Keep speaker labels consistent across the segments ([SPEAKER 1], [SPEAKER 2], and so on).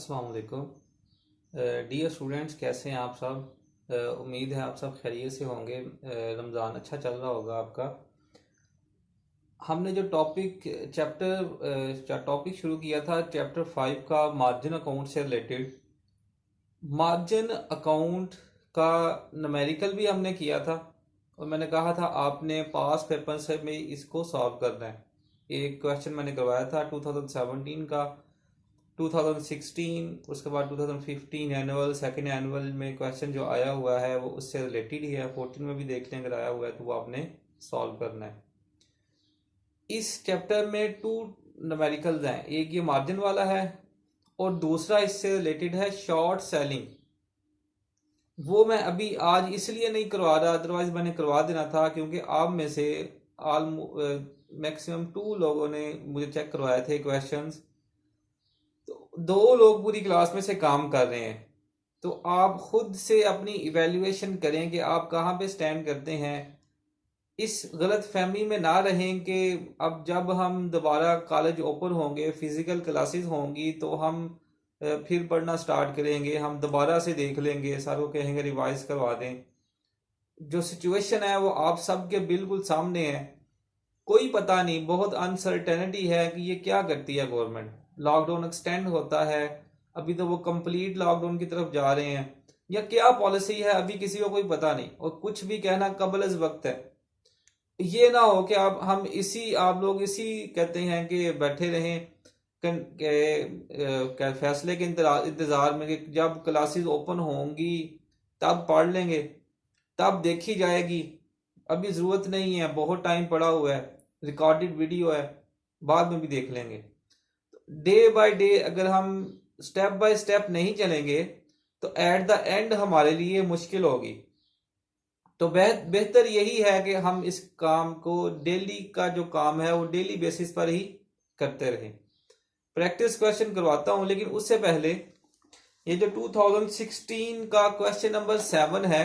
[SPEAKER 1] अस्सलाम वालेकुम। Dear students, कैसे हैं आप सब? उम्मीद है आप सब खैरियत से होंगे। रमज़ान अच्छा चल रहा होगा आपका। हमने जो टॉपिक शुरू किया था चैप्टर 5 का मार्जिन अकाउंट से रिलेटेड। मार्जिन अकाउंट का न्यूमेरिकल भी हमने किया था और मैंने कहा था आपने पास पेपर से में इसको सॉल्व करना है। एक क्वेश्चन मैंने करवाया था 2017 का, 2016, उसके बाद 2015 एनुअल सेकंड एनुअल में क्वेश्चन जो आया हुआ है वो उससे रिलेटेड ही है। 14 में भी देख लें अगर आया हुआ है तो वो आपने सॉल्व करना है। इस चैप्टर में टू न्यूमेरिकल्स हैं, एक ये मार्जिन वाला है और दूसरा इससे रिलेटेड है शॉर्ट सेलिंग। वो मैं अभी आज इसलिए नहीं करवा रहा, अदरवाइज मैंने करवा देना था, क्योंकि आप में से मैक्सिमम 2 लोगों ने मुझे चेक करवाए थे क्वेश्चंस। तो 2 लोग पूरी क्लास में से काम कर रहे हैं। तो आप खुद से अपनी इवैल्यूएशन करें कि आप कहाँ पे स्टैंड करते हैं। इस गलत फहमी में ना रहें कि अब जब हम दोबारा कॉलेज ओपन होंगे, फिजिकल क्लासेस होंगी तो हम फिर पढ़ना स्टार्ट करेंगे, हम दोबारा से देख लेंगे, सर को कहेंगे रिवाइज करवा दें। जो सिचुएशन है वो आप सबके बिल्कुल सामने है। कोई पता नहीं, बहुत अनसर्टेनिटी है कि ये क्या करती है गवर्नमेंट। लॉकडाउन एक्सटेंड होता है, अभी तो वो कंप्लीट लॉकडाउन की तरफ जा रहे हैं, या क्या पॉलिसी है अभी किसी को कोई पता नहीं, और कुछ भी कहना कबल अज वक्त है। ये ना हो कि आप लोग इसी कहते हैं कि बैठे रहें फैसले के इंतजार में कि जब क्लासेस ओपन होंगी तब पढ़ लेंगे, तब देखी जाएगी। अभी जरूरत नहीं है, बहुत टाइम पड़ा हुआ है, रिकॉर्डेड वीडियो है, बाद में भी देख लेंगे। डे बाय डे अगर हम स्टेप बाय स्टेप नहीं चलेंगे तो एट द एंड हमारे लिए मुश्किल होगी। तो बेहतर यही है कि हम इस काम को, डेली का जो काम है वो डेली बेसिस पर ही करते रहें। प्रैक्टिस क्वेश्चन करवाता हूं, लेकिन उससे पहले ये जो 2016 का क्वेश्चन नंबर 7 है,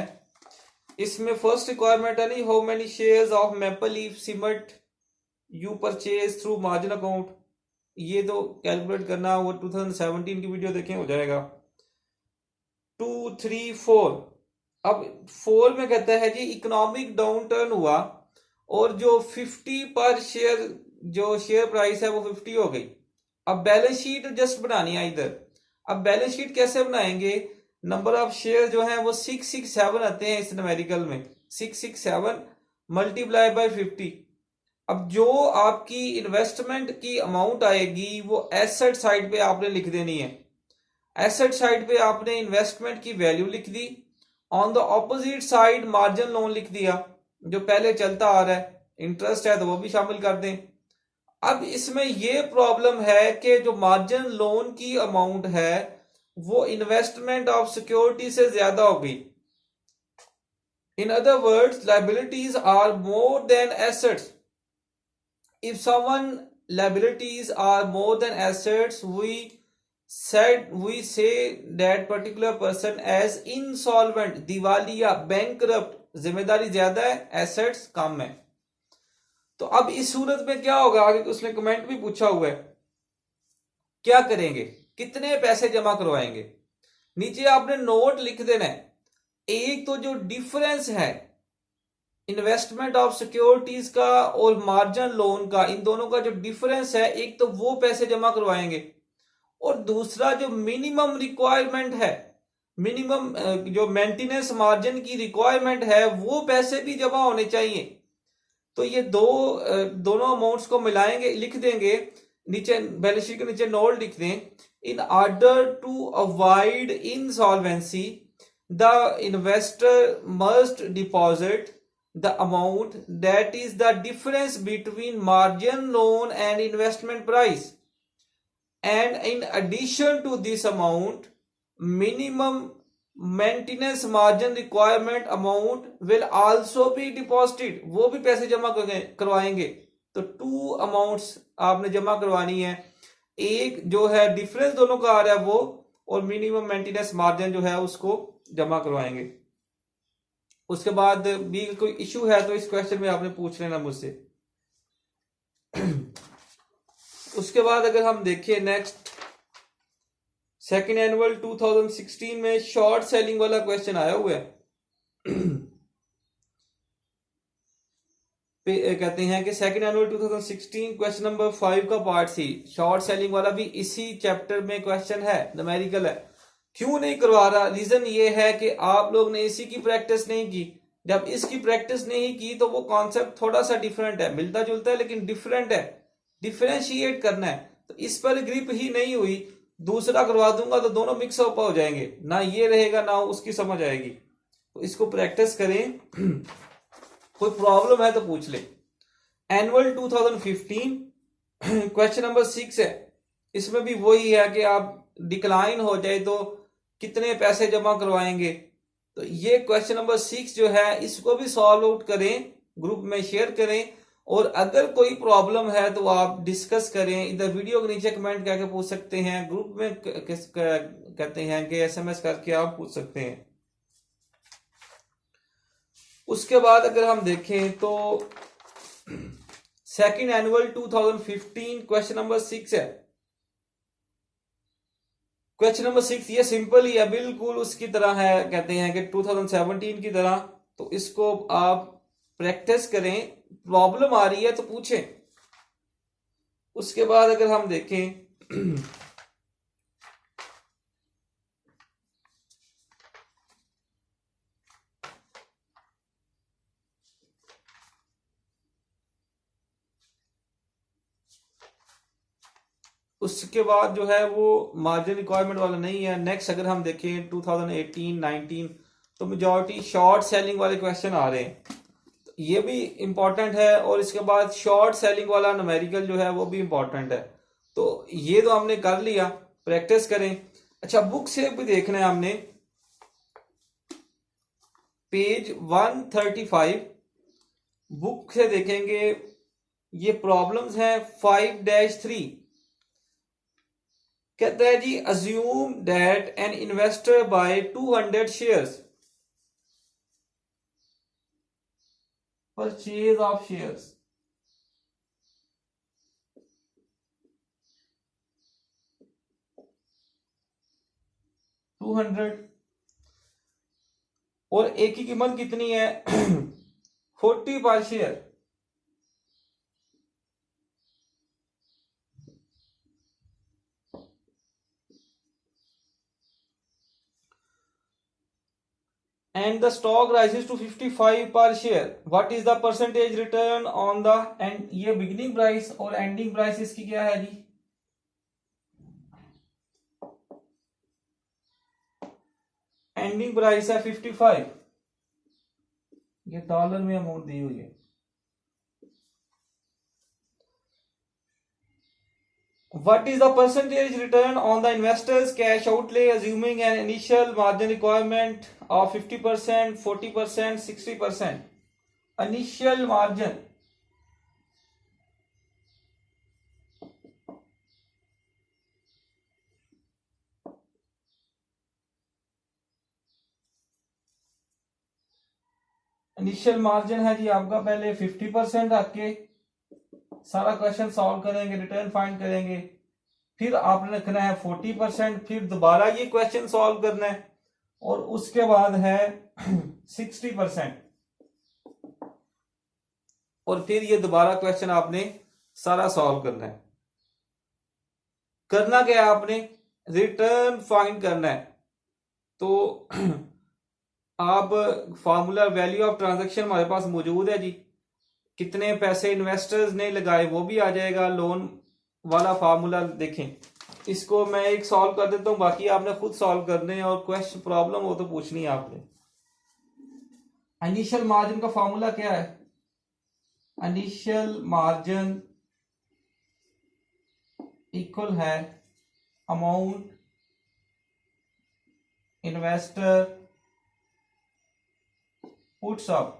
[SPEAKER 1] इसमें फर्स्ट रिक्वायरमेंट है नहीं, how many shares of maple leaf cement you purchase through margin account. ये तो कैलकुलेट करना, वो 2017 की वीडियो देखें हो जाएगा। 2, 3, 4। अब 4 में कहता है जी इकोनॉमिक डाउन टर्न हुआ और जो 50 पर शेयर, जो शेयर प्राइस है वो 50 हो गई। अब बैलेंस शीट जस्ट बनानी है इधर। अब बैलेंस शीट कैसे बनाएंगे? नंबर ऑफ शेयर जो है वो 667 आते हैं इस न्यूमेरिकल में। 667 मल्टीप्लाई बाय 50। अब जो आपकी इन्वेस्टमेंट की अमाउंट आएगी वो एसेट साइड पे आपने लिख देनी है। एसेट साइड पे आपने इन्वेस्टमेंट की वैल्यू लिख दी, on the opposite side margin loan लिख दिया जो पहले चलता आ रहा है, इंटरेस्ट है तो वो भी शामिल कर दें। अब इसमें ये प्रॉब्लम है कि जो मार्जिन लोन की अमाउंट है वो इन्वेस्टमेंट ऑफ सिक्योरिटी से ज्यादा हो गई। In other words, liabilities are more than assets. If someone liabilities are more than assets, we say that particular person as insolvent, दिवालिया, bankrupt। जिम्मेदारी ज्यादा है, एसेट्स कम है। तो अब इस सूरत में क्या होगा, आगे उसने कमेंट भी पूछा हुआ है, क्या करेंगे, कितने पैसे जमा करवाएंगे। नीचे आपने नोट लिख देना है। एक तो जो डिफरेंस है इन्वेस्टमेंट ऑफ सिक्योरिटीज का और मार्जिन लोन का, इन दोनों का जो डिफरेंस है, एक तो वो पैसे जमा करवाएंगे, और दूसरा जो मिनिमम रिक्वायरमेंट है, मिनिमम जो मेंटेनेंस मार्जिन की रिक्वायरमेंट है, वो पैसे भी जमा होने चाहिए। तो ये दोनों अमाउंट्स को मिलाएंगे, लिख देंगे नीचे, बैलेंस शीट के नीचे नोट लिख दें, in order to avoid insolvency the investor must deposit the amount that is the difference between margin loan and investment price, and in addition to this amount minimum maintenance margin requirement amount will also be deposited। वो भी पैसे जमा करवाएंगे। तो 2 amounts आपने जमा करवानी है, एक जो है डिफरेंस दोनों का आ रहा है वो, और मिनिमम मेंटेनेंस मार्जिन जो है उसको जमा करवाएंगे। उसके बाद भी कोई इशू है तो इस क्वेश्चन में आपने पूछ लेना मुझसे। उसके बाद अगर हम देखें नेक्स्ट सेकेंड एनुअल 2016 में शॉर्ट सेलिंग वाला क्वेश्चन आया हुआ है। कहते हैं कि सेकेंड एनुअल 2016 क्वेश्चन नंबर 5 का पार्ट सी शॉर्ट सेलिंग वाला भी इसी चैप्टर में क्वेश्चन है, न्यूमेरिकल है। क्यों नहीं करवा रहा? रीजन ये है कि आप लोग ने इसी की प्रैक्टिस नहीं की। जब इसकी प्रैक्टिस नहीं की तो वो कॉन्सेप्ट थोड़ा सा डिफरेंट है, मिलता जुलता है लेकिन डिफरेंट है, डिफरेंशिएट करना है। तो इस पर ग्रिप ही नहीं हुई, दूसरा करवा दूंगा तो दोनों मिक्स अप हो जाएंगे, ना ये रहेगा ना उसकी समझ आएगी। तो इसको प्रैक्टिस करें। कोई प्रॉब्लम है तो पूछ ले। एनुअल 2015 क्वेश्चन नंबर 6 है। इसमें भी वही है कि आप डिक्लाइन हो जाए तो कितने पैसे जमा करवाएंगे। तो ये क्वेश्चन नंबर 6 जो है इसको भी सॉल्व आउट करें, ग्रुप में शेयर करें, और अगर कोई प्रॉब्लम है तो आप डिस्कस करें। इधर वीडियो के नीचे कमेंट करके पूछ सकते हैं, ग्रुप में कहते हैं कि SMS करके आप पूछ सकते हैं। उसके बाद अगर हम देखें तो सेकेंड एनुअल 2015 क्वेश्चन नंबर 6 है। क्वेश्चन नंबर 6 ये सिंपल ही है, बिल्कुल उसकी तरह है, कहते हैं कि 2017 की तरह। तो इसको आप प्रैक्टिस करें, प्रॉब्लम आ रही है तो पूछें। उसके बाद अगर हम देखें उसके बाद जो है वो मार्जिन रिक्वायरमेंट वाला नहीं है। नेक्स्ट अगर हम देखें 2018-19 तो मेजॉरिटी शॉर्ट सेलिंग वाले क्वेश्चन आ रहे हैं, तो ये भी इंपॉर्टेंट है। और इसके बाद शॉर्ट सेलिंग वाला न्यूमेरिकल जो है वो भी इंपॉर्टेंट है। तो ये तो हमने कर लिया, प्रैक्टिस करें। अच्छा, बुक से भी देखना है हमने, पेज 135 बुक से देखेंगे। ये प्रॉब्लम्स हैं 5-3। कहता है जी, assume that an investor buy 200 shares, purchase of shares, $200 और एक की कीमत कितनी है 40 पर share. And the stock rises to 55 per share. What is the percentage return on the and ये beginning price और ending price इसकी क्या है जी? एंडिंग प्राइस है 55, ये डॉलर में अमाउंट दी हुई है। What is the percentage return on the investor's cash outlay assuming an initial margin requirement of 50%, 40%, 60%? Initial margin, initial margin है जी आपका, पहले 50% रख के सारा क्वेश्चन सॉल्व करेंगे, रिटर्न फाइंड करेंगे, फिर आपने रखना है 40%, फिर दोबारा ये क्वेश्चन सॉल्व करना है, और उसके बाद है 60%, और फिर ये दोबारा क्वेश्चन आपने सारा सॉल्व करना है। करना क्या है आपने, रिटर्न फाइंड करना है। तो आप फार्मूला वैल्यू ऑफ ट्रांजैक्शन हमारे पास मौजूद है जी, कितने पैसे इन्वेस्टर्स ने लगाए वो भी आ जाएगा, लोन वाला फार्मूला देखें। इसको मैं एक सॉल्व कर देता हूं, बाकी आपने खुद सॉल्व करने हैं, और क्वेश्चन प्रॉब्लम हो तो पूछनी है आपने। इनिशियल मार्जिन का फार्मूला क्या है, इनिशियल मार्जिन इक्वल है amount investor puts up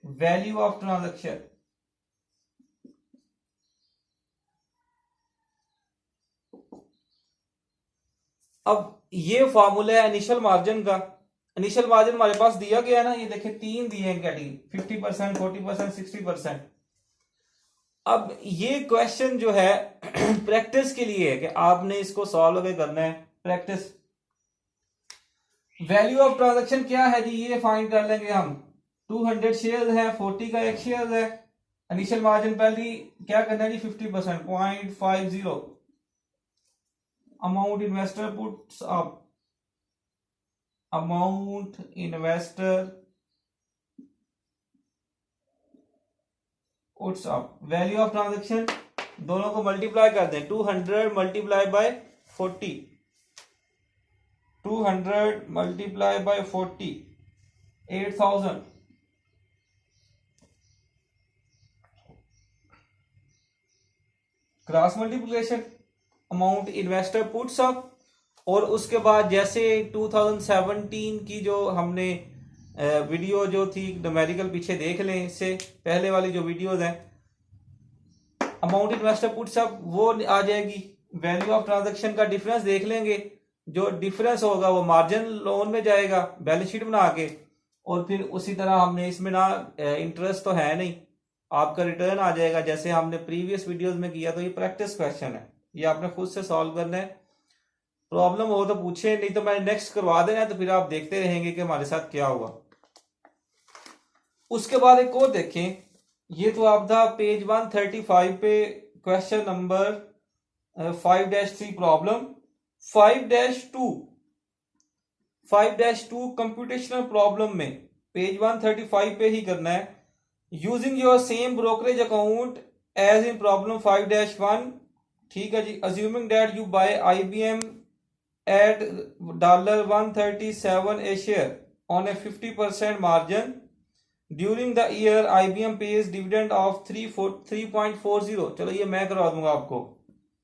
[SPEAKER 1] value of transaction. अब ये फार्मूला है इनिशियल मार्जिन का। इनिशियल मार्जिन हमारे पास दिया गया है ना, ये देखिए 3 दिए हैं कैटेगरी, 50%, 40%, 60%। अब ये क्वेश्चन जो है प्रैक्टिस के लिए है कि आपने इसको सॉल्व अगर करना है प्रैक्टिस। वैल्यू ऑफ ट्रांजैक्शन क्या है जी, ये फाइंड कर लेंगे हम। 200 शेयर है, 40 का एक शेयर है। इनिशियल मार्जिन पहली क्या करना है जी, 50%, 0.50। Amount investor puts up, amount investor puts up, value of transaction दोनों को मल्टीप्लाई कर दें। 200 multiply by 40, 200 multiply by 40, 8000। Cross multiplication, amount investor puts up, और उसके बाद जैसे 2017 की जो हमने वीडियो जो थी न्यूमेरिकल पीछे देख लें, इससे पहले वाली जो वीडियोस हैं, अमाउंट इन्वेस्टर पुट्स अप वो आ जाएगी। वैल्यू ऑफ ट्रांजैक्शन का डिफरेंस देख लेंगे, जो डिफरेंस होगा वो मार्जिन लोन में जाएगा बैलेंस शीट बना के, और फिर उसी तरह हमने इसमें ना इंटरेस्ट तो है नहीं, आपका रिटर्न आ जाएगा जैसे हमने प्रीवियस वीडियोस में किया। तो ये प्रैक्टिस क्वेश्चन है, ये आपने खुद से सॉल्व करना है। प्रॉब्लम हो तो पूछे, नहीं तो मैंने नेक्स्ट करवा देना है, तो फिर आप देखते रहेंगे कि हमारे साथ क्या हुआ। उसके बाद एक और देखें, ये तो आप था पेज 135 पे question number 5-3 problem 5-2 computational problem में पेज 135 पे ही करना है। Using your same brokerage account as in problem 5-1, ठीक है जी। Assuming that you buy IBM at $137 a share on a 50% margin during the year IBM pays dividend of 3.40। चलो ये मैं करवा दूंगा आपको,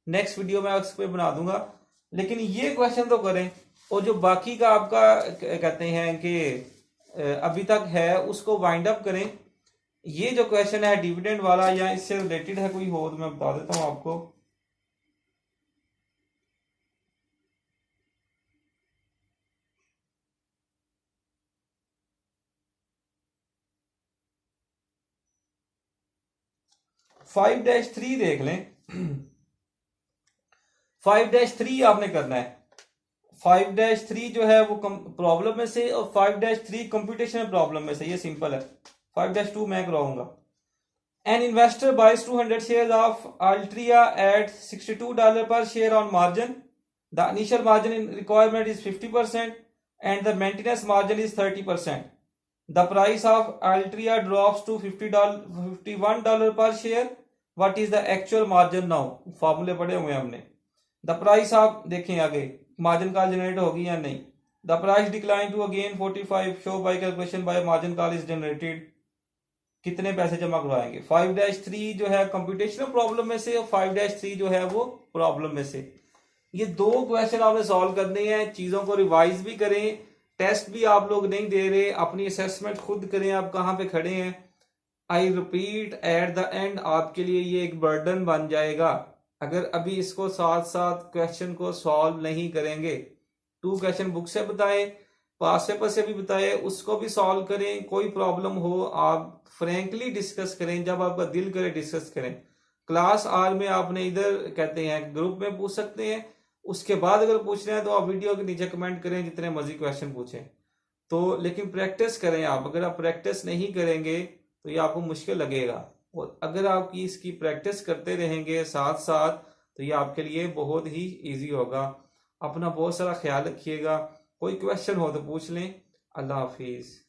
[SPEAKER 1] नेक्स्ट वीडियो में उस पर बना दूंगा, लेकिन ये क्वेश्चन तो करें। और जो बाकी का आपका कहते हैं कि अभी तक है उसको वाइंड अप करें। ये जो क्वेश्चन है डिविडेंड वाला या इससे रिलेटेड है कोई हो तो मैं बता देता हूं आपको। फाइव डैश थ्री देख लें। 5-3 आपने करना है। 5-3 जो है वो प्रॉब्लम में से, और 5-3 कंप्यूटेशनल प्रॉब्लम में से, ये सिंपल है। 5-2 मैं कराऊंगा। An investor buys 200 share of Altria at $62 per share on margin. The initial margin requirement is 50% and the maintenance margin is 30%. The price of Altria drops to $51 per share. What is the actual margin now? फॉर्मूले पढ़े हुए हमने। The price आप देखें आगे margin call generate होगी या नहीं। The price decline to again 45, show by calculation by margin call is generated. कितने पैसे जमा करवाएंगे। 5-3 जो है कंप्यूटेशनल प्रॉब्लम में से, और 5-3 जो है वो प्रॉब्लम में से। ये दो क्वेश्चन आपने सॉल्व करने हैं। चीजों को रिवाइज भी करें, टेस्ट भी आप लोग नहीं दे रहे, अपनी असेसमेंट खुद करें आप कहाँ पे खड़े हैं। I repeat, at the end आपके लिए ये एक बर्डन बन जाएगा अगर अभी इसको साथ साथ क्वेश्चन को सॉल्व नहीं करेंगे। 2 क्वेश्चन बुक से बताएं, पास पेपर से भी बताएं, उसको भी सॉल्व करें। कोई प्रॉब्लम हो आप फ्रैंकली डिस्कस करें, जब आपका दिल करे डिस्कस करें। क्लास आर में आपने इधर कहते हैं ग्रुप में पूछ सकते हैं, उसके बाद अगर पूछ रहे हैं तो आप वीडियो के नीचे कमेंट करें, जितने मर्जी क्वेश्चन पूछें। तो लेकिन प्रैक्टिस करें आप, अगर आप प्रैक्टिस नहीं करेंगे तो ये आपको मुश्किल लगेगा, और अगर आप इसकी प्रैक्टिस करते रहेंगे साथ साथ तो ये आपके लिए बहुत ही इजी होगा। अपना बहुत सारा ख्याल रखिएगा। कोई क्वेश्चन हो तो पूछ लें। अल्लाह हाफिज़।